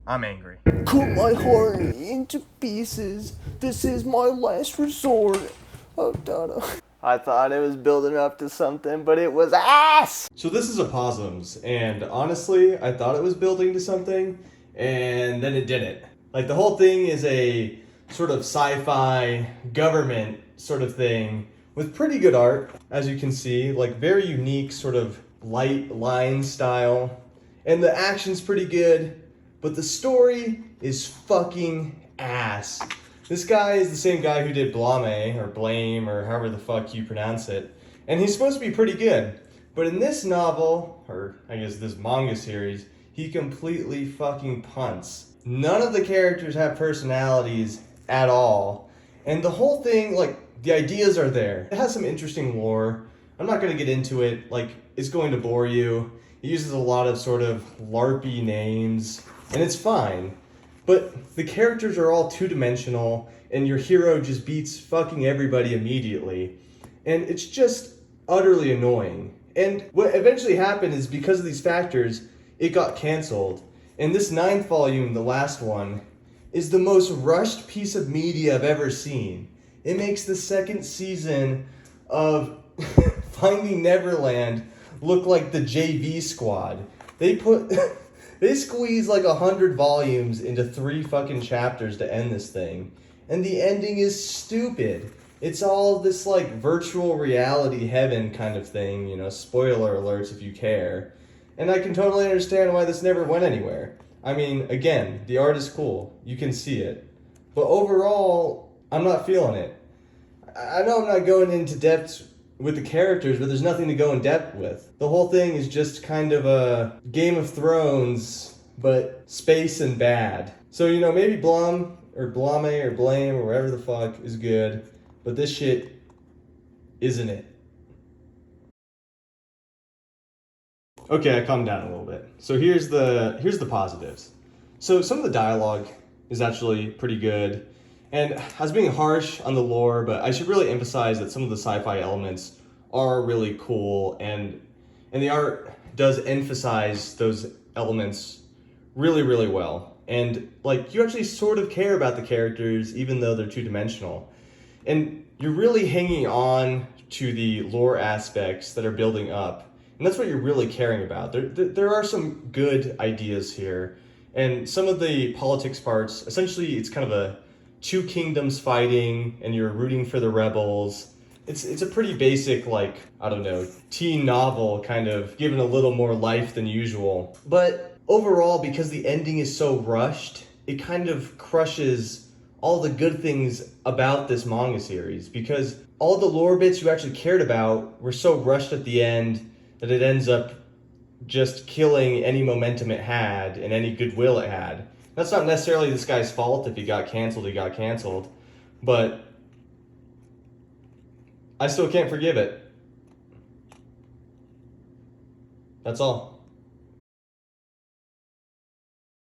I'm angry. Cut my heart into pieces. This is my last resort. Oh, Dada. I thought it was building up to something, but it was ass! So this is Aposimz, and honestly, I thought it was building to something, and then it didn't. Like, the whole thing is a sort of sci-fi government sort of thing with pretty good art, as you can see, like very unique sort of light line style, and the action's pretty good, but the story is fucking ass. This guy is the same guy who did Blame, or Blame, or however the fuck you pronounce it. And he's supposed to be pretty good. But in this novel, or I guess this manga series, he completely fucking punts. None of the characters have personalities at all. And the whole thing, like, the ideas are there. It has some interesting lore. I'm not going to get into it. Like, it's going to bore you. It uses a lot of sort of LARPy names. And it's fine. But the characters are all two-dimensional, and your hero just beats fucking everybody immediately. And it's just utterly annoying. And what eventually happened is because of these factors, it got canceled. And this 9th volume, the last one, is the most rushed piece of media I've ever seen. It makes the 2nd season of Finding Neverland look like the JV squad. They squeeze like 100 volumes into 3 fucking chapters to end this thing. And the ending is stupid. It's all this like virtual reality heaven kind of thing, you know, spoiler alerts if you care. And I can totally understand why this never went anywhere. I mean, again, the art is cool. You can see it. But overall, I'm not feeling it. I know I'm not going into depth with the characters, but there's nothing to go in depth with. The whole thing is just kind of a Game of Thrones, but space and bad. So, you know, maybe Blum, or Blame, or Blame, or whatever the fuck is good, but this shit isn't it. Okay, I calmed down a little bit. So here's the positives. So some of the dialogue is actually pretty good. And I was being harsh on the lore, but I should really emphasize that some of the sci-fi elements are really cool, and the art does emphasize those elements really, really well. And like, you actually sort of care about the characters, even though they're two-dimensional. And you're really hanging on to the lore aspects that are building up. And that's what you're really caring about. There are some good ideas here. And some of the politics parts, essentially it's kind of a 2 kingdoms fighting, and you're rooting for the rebels. It's a pretty basic, like, I don't know, teen novel, kind of given a little more life than usual. But overall, because the ending is so rushed, it kind of crushes all the good things about this manga series, because all the lore bits you actually cared about were so rushed at the end that it ends up just killing any momentum it had and any goodwill it had. That's not necessarily this guy's fault. If he got canceled, but I still can't forgive it. That's all.